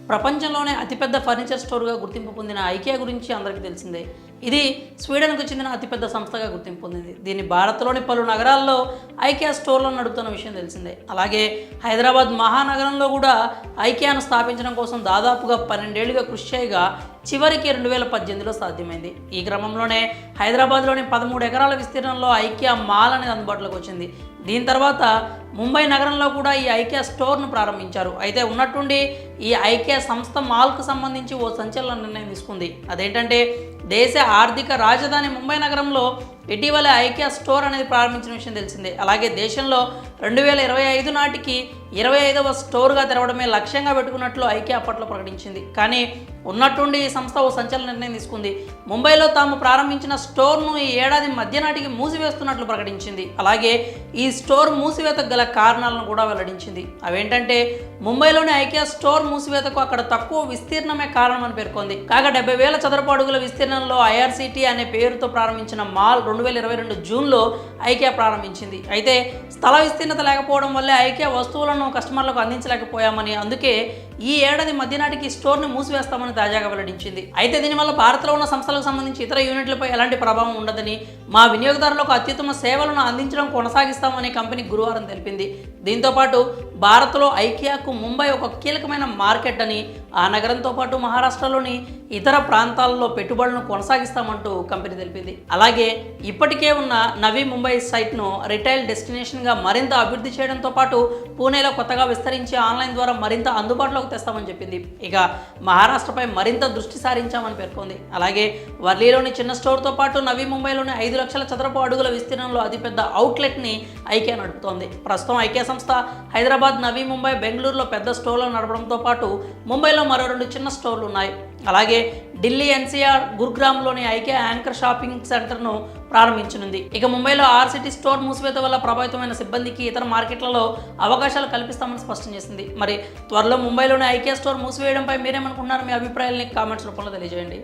ప్రపంచంలోనే అతిపెద్ద ఫర్నిచర్ స్టోర్గా గుర్తింపు పొందిన ఐకియా గురించి అందరికీ తెలిసిందే. ఇది స్వీడన్కు చెందిన అతిపెద్ద సంస్థగా గుర్తింపు పొందింది. దీన్ని భారత్లోని పలు నగరాల్లో ఐకియా స్టోర్లను నడుపుతున్న విషయం తెలిసిందే. అలాగే హైదరాబాద్ మహానగరంలో కూడా ఐకియాను స్థాపించడం కోసం దాదాపుగా 12 ఏళ్లుగా కృషి చేయగా చివరికి 2018లో సాధ్యమైంది. ఈ క్రమంలోనే హైదరాబాద్లోని 13 ఎకరాల విస్తీర్ణంలో ఐకియా మాల్ అనేది అందుబాటులోకి వచ్చింది. దీని తర్వాత ముంబై నగరంలో కూడా ఈ ఐకియా స్టోర్ను ప్రారంభించారు. అయితే ఉన్నట్టుండి ఈ ఐకియా సంస్థ మాల్కు సంబంధించి ఓ సంచలన నిర్ణయం తీసుకుంది. అదేంటంటే దేశ ఆర్థిక రాజధాని ముంబై నగరంలో ఇటీవల ఐకియా స్టోర్ అనేది ప్రారంభించిన విషయం తెలిసిందే. అలాగే దేశంలో 2025 నాటికి 25వ స్టోర్గా తెరవడమే లక్ష్యంగా పెట్టుకున్నట్లు ఐకియా అప్పట్లో ప్రకటించింది. కానీ ఉన్నట్టుండి ఈ సంస్థ ఓ సంచలన నిర్ణయం తీసుకుంది. ముంబైలో తాము ప్రారంభించిన స్టోర్ను ఈ ఏడాది మధ్య నాటికి మూసివేస్తున్నట్లు ప్రకటించింది. అలాగే ఈ స్టోర్ మూసివేతకు గల కారణాలను కూడా వెల్లడించింది. అవేంటంటే ముంబైలోని ఐకియా స్టోర్ మూసివేతకు అక్కడ తక్కువ విస్తీర్ణమే కారణమని పేర్కొంది. కాగా 70,000 చదరపు అడుగుల విస్తీర్ణంలో ఐఆర్సిటీ అనే పేరుతో ప్రారంభించిన మాల్ 2022 జూన్లో ఐకియా ప్రారంభించింది. అయితే స్థల విస్తీర్ణత లేకపోవడం వల్లే ఐకియా వస్తువులను కస్టమర్లకు అందించలేకపోయామని, అందుకే ఈ ఏడాది మధ్యనాటికి స్టోర్ని మూసివేస్తామని తాజాగా వెల్లడించింది. అయితే దీనివల్ల భారత్లో ఉన్న సంస్థలకు సంబంధించి ఇతర యూనిట్లపై ఎలాంటి ప్రభావం ఉండదని, మా వినియోగదారులకు అత్యుత్తమ సేవలను అందించడం కొనసాగిస్తామని కంపెనీ గురువారం తెలిపింది. దీంతోపాటు భారత్లో ఐకియాకు ముంబై ఒక కీలకమైన మార్కెట్ అని, ఆ నగరంతో పాటు మహారాష్ట్రలోని ఇతర ప్రాంతాల్లో పెట్టుబడులను కొనసాగిస్తామంటూ కంపెనీ తెలిపింది. అలాగే ఇప్పటికే ఉన్న నవీ ముంబై సైట్ను రిటైల్ డెస్టినేషన్గా మరింత అభివృద్ధి చేయడంతో పాటు పూణేలో కొత్తగా విస్తరించి ఆన్లైన్ ద్వారా మరింత అందుబాటులోకి తెస్తామని చెప్పింది. ఇక మహారాష్ట్రపై మరింత దృష్టి సారించామని పేర్కొంది. అలాగే వర్లీలోని చిన్న స్టోర్తో పాటు నవీ ముంబైలోని 5 లక్షల చదరపు అడుగుల విస్తీర్ణంలో అతిపెద్ద అవుట్లెట్ని ఐకియా నడుపుతోంది. ప్రస్తుతం ఐకియా సంస్థ హైదరాబాద్, నవీ ముంబై, బెంగళూరులో పెద్ద స్టోర్లను నడపడంతో పాటు ముంబైలో మరో 2 చిన్న స్టోర్లు ఉన్నాయి. అలాగే ఢిల్లీ ఎన్సీఆర్, గురుగ్రామ్లోని ఐకియా యాంకర్ షాపింగ్ సెంటర్ను ప్రారంభించనుంది. ఇక ముంబైలో ఆర్సిటీ స్టోర్ మూసివేత వల్ల ప్రభావితమైన సిబ్బందికి ఇతర మార్కెట్లలో అవకాశాలు కల్పిస్తామని స్పష్టం చేసింది. మరి త్వరలో ముంబైలోని ఐకియా స్టోర్ మూసివేయడంపై మీరేమనుకుంటున్నారు? మీ అభిప్రాయాలని కామెంట్స్ రూపంలో తెలియజేయండి.